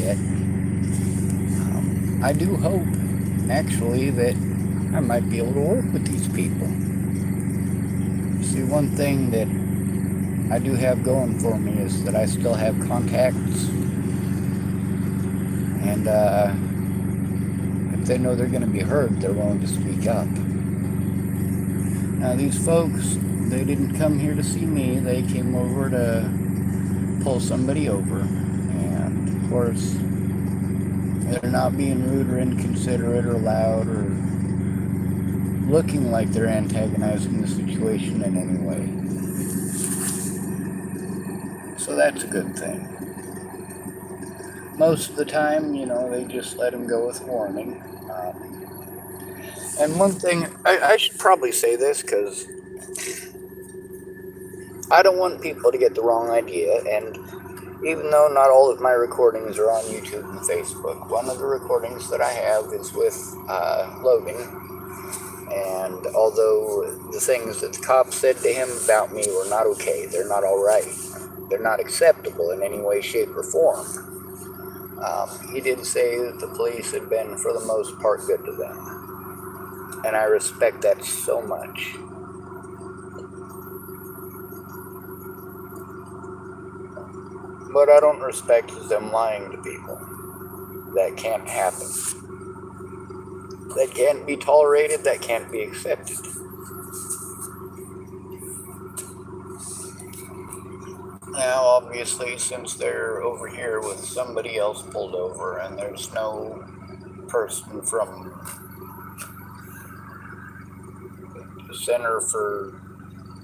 yet. I do hope, actually, that I might be able to work with these people. See, one thing that I do have going for me is that I still have contacts, and if they know they're going to be heard, they're willing to speak up. Now, these folks, they didn't come here to see me. They came over to pull somebody over. And, of course, they're not being rude or inconsiderate or loud or looking like they're antagonizing the situation in any way. So that's a good thing. Most of the time, they just let them go with warning. And one thing, I should probably say this because I don't want people to get the wrong idea. And even though not all of my recordings are on YouTube and Facebook, one of the recordings that I have is with Logan. And although the things that the cops said to him about me were not okay, they're not all right, they're not acceptable in any way, shape, or form, he did say that the police had been, for the most part, good to them. And I respect that so much. But I don't respect them lying to people. That can't happen. That can't be tolerated, that can't be accepted. Now, obviously, since they're over here with somebody else pulled over and there's no person from Center for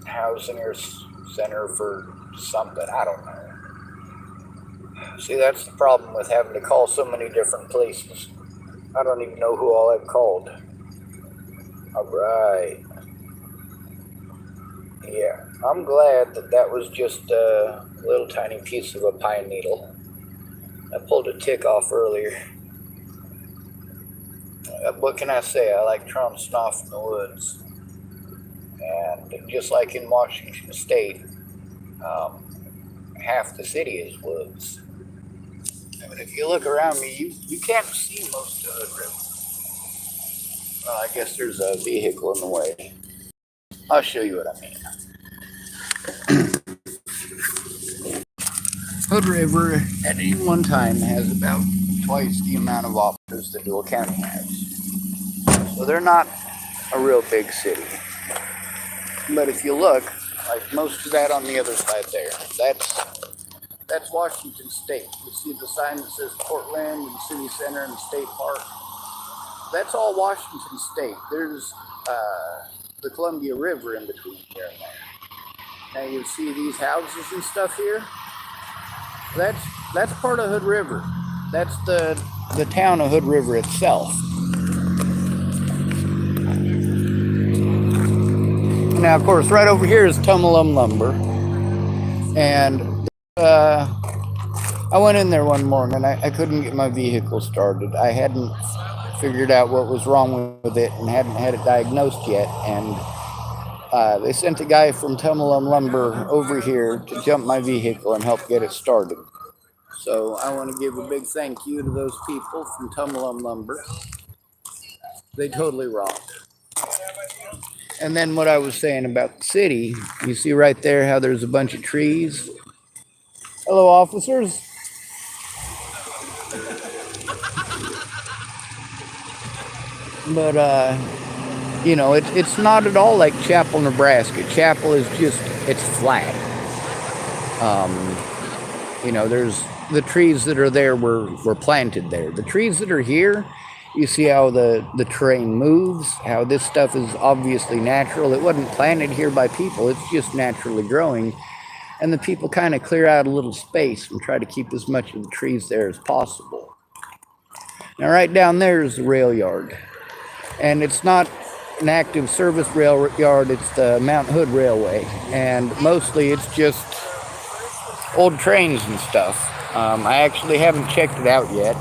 Housing or Center for something, I don't know. See, that's the problem with having to call so many different places. I don't even know who all I've called. Alright. Yeah, I'm glad that was just a little tiny piece of a pine needle. I pulled a tick off earlier. What can I say? I like trouncing off in the woods. And just like in Washington State, half the city is woods. But if you look around me, you can't see most of the river. Well, I guess there's a vehicle in the way. I'll show you what I mean. Hood River at any one time has about twice the amount of officers that Dual County has. So they're not a real big city. But if you look, like most of that on the other side there, that's Washington State. You see the sign that says Portland and City Center and State Park. That's all Washington State. There's the Columbia River in between here and there. Now you see these houses and stuff here. That's part of Hood River. That's the town of Hood River itself. Now, of course, right over here is Tumulum Lumber, and I went in there one morning. I couldn't get my vehicle started. I hadn't figured out what was wrong with it and hadn't had it diagnosed yet. And they sent a guy from Tumulum Lumber over here to jump my vehicle and help get it started. So I want to give a big thank you to those people from Tumulum Lumber. They totally rocked. And then what I was saying about the city, you see right there how there's a bunch of trees. Hello, officers. But, it's not at all like Chapel, Nebraska. Chapel is it's flat. There's the trees that are there were planted there. The trees that are here, you see how the terrain moves, how this stuff is obviously natural. It wasn't planted here by people. It's just naturally growing. And the people kind of clear out a little space and try to keep as much of the trees there as possible. Now, right down there is the rail yard. And it's not an active service rail yard. It's the Mount Hood Railway. And mostly it's just old trains and stuff. I actually haven't checked it out yet.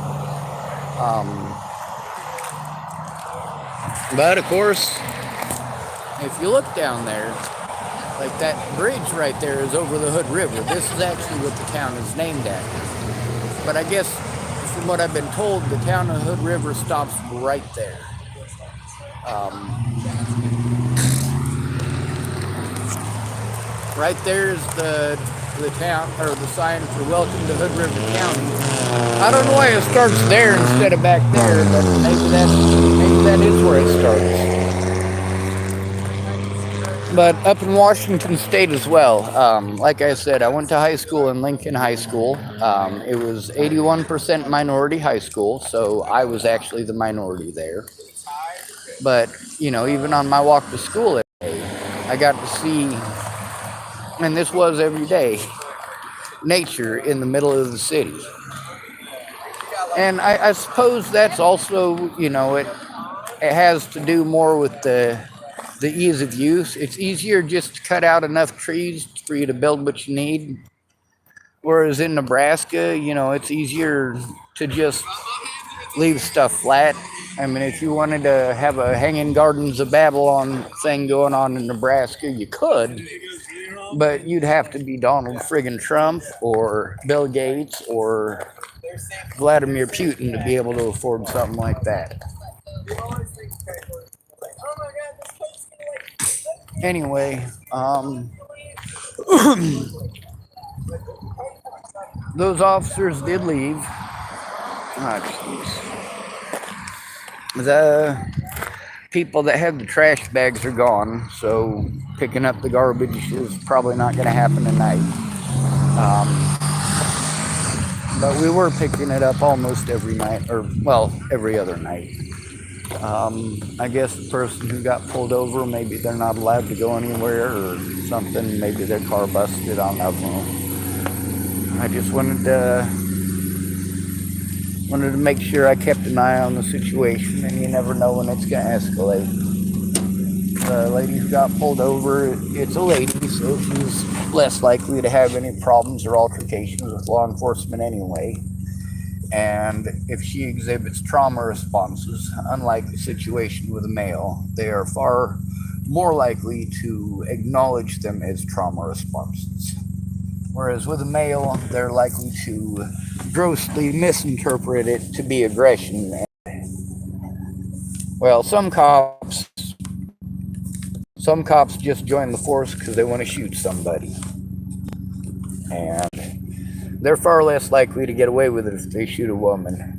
But of course, if you look down there, like that bridge right there is over the Hood River. This is actually what the town is named after. But I guess from what I've been told, the town of Hood River stops right there. Right there is the town, or the sign for welcome to Hood River County. I don't know why it starts there instead of back there, but maybe that is where it starts. But up in Washington State as well. Like I said, I went to high school in Lincoln High School. It was 81% minority high school, so I was actually the minority there. But, even on my walk to school every day, I got to see, and this was every day, nature in the middle of the city. And I suppose that's also, it has to do more with the ease of use. It's easier just to cut out enough trees for you to build what you need. Whereas in Nebraska, it's easier to just leave stuff flat. I mean, if you wanted to have a Hanging Gardens of Babylon thing going on in Nebraska, you could, but you'd have to be Donald friggin' Trump or Bill Gates or Vladimir Putin to be able to afford something like that. Anyway, those officers did leave. Oh, jeez. The people that had the trash bags are gone, so picking up the garbage is probably not going to happen tonight. But we were picking it up almost every night, or, well, every other night. I guess the person who got pulled over, maybe they're not allowed to go anywhere or something. Maybe their car busted. I don't know. I just wanted to make sure I kept an eye on the situation, and you never know when it's going to escalate. The lady who got pulled over, it's a lady, so she's less likely to have any problems or altercations with law enforcement anyway. And if she exhibits trauma responses, unlike the situation with a male, they are far more likely to acknowledge them as trauma responses. Whereas with a male, they're likely to grossly misinterpret it to be aggression. Well, some cops just join the force because they want to shoot somebody. And they're far less likely to get away with it if they shoot a woman.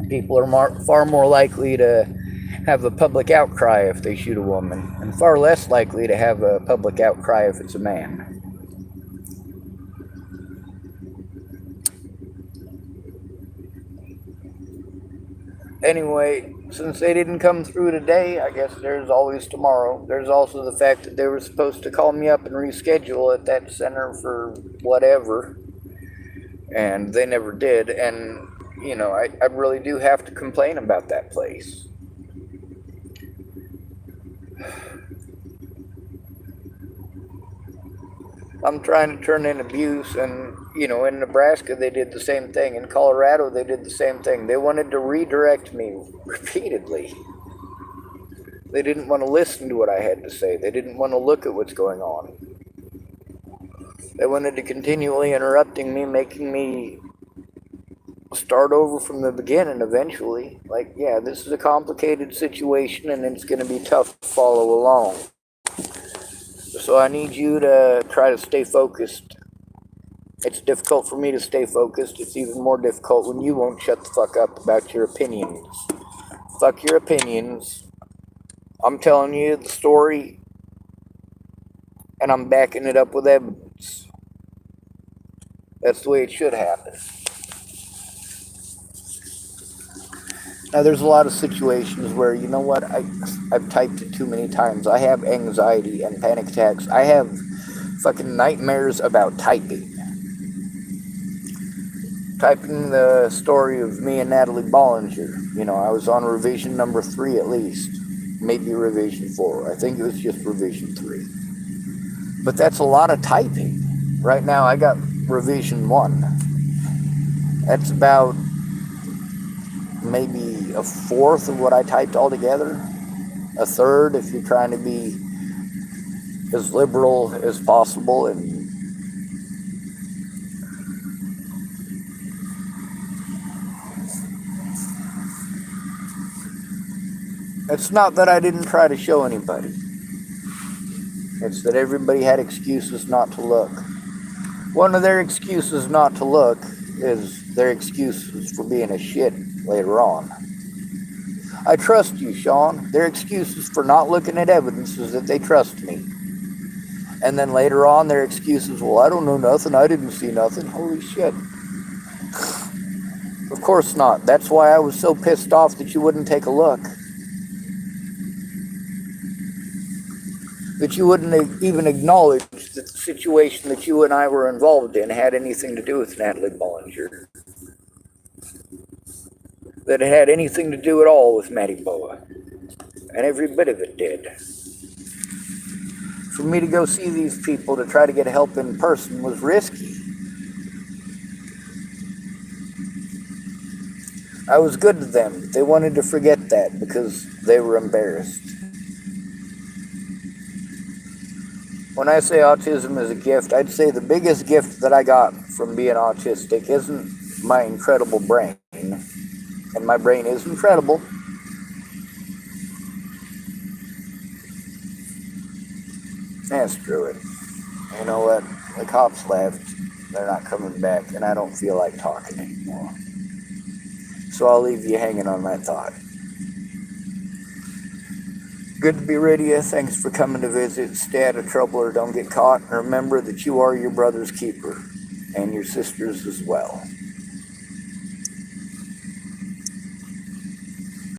People are far more likely to have a public outcry if they shoot a woman, and far less likely to have a public outcry if it's a man. Anyway, since they didn't come through today, I guess there's always tomorrow. There's also the fact that they were supposed to call me up and reschedule at that center for whatever, and they never did. And, I really do have to complain about that place. I'm trying to turn in abuse, and, in Nebraska they did the same thing. In Colorado they did the same thing. They wanted to redirect me repeatedly. They didn't want to listen to what I had to say. They didn't want to look at what's going on. They wanted to continually interrupting me, making me start over from the beginning eventually. Like, yeah, this is a complicated situation and it's going to be tough to follow along. So I need you to try to stay focused. It's difficult for me to stay focused. It's even more difficult when you won't shut the fuck up about your opinions. Fuck your opinions. I'm telling you the story, and I'm backing it up with evidence. That's the way it should happen. Now, there's a lot of situations where, you know what, I've typed it too many times. I have anxiety and panic attacks. I have fucking nightmares about typing. Typing the story of me and Natalie Bollinger. I was on revision number 3 at least. Maybe revision 4. I think it was just revision 3. But that's a lot of typing. Right now, I got revision 1. That's about maybe a fourth of what I typed altogether. A third if you're trying to be as liberal as possible and It's not that I didn't try to show anybody. It's that everybody had excuses not to look. One of their excuses not to look is their excuses for being a shit later on. I trust you, Sean. Their excuses for not looking at evidence is that they trust me. And then later on, their excuses, well, I don't know nothing. I didn't see nothing. Holy shit. Of course not. That's why I was so pissed off that you wouldn't take a look. That you wouldn't even acknowledge that the situation that you and I were involved in had anything to do with Natalie Bollinger. That it had anything to do at all with Matty Boa. And every bit of it did. For me to go see these people to try to get help in person was risky. I was good to them. They wanted to forget that because they were embarrassed. When I say autism is a gift, I'd say the biggest gift that I got from being autistic isn't my incredible brain. And my brain is incredible. Screw it. You know what? The cops left. They're not coming back, and I don't feel like talking anymore. So I'll leave you hanging on that thought. Good to be with you. Thanks for coming to visit. Stay out of trouble or don't get caught. And remember that you are your brother's keeper, and your sister's as well.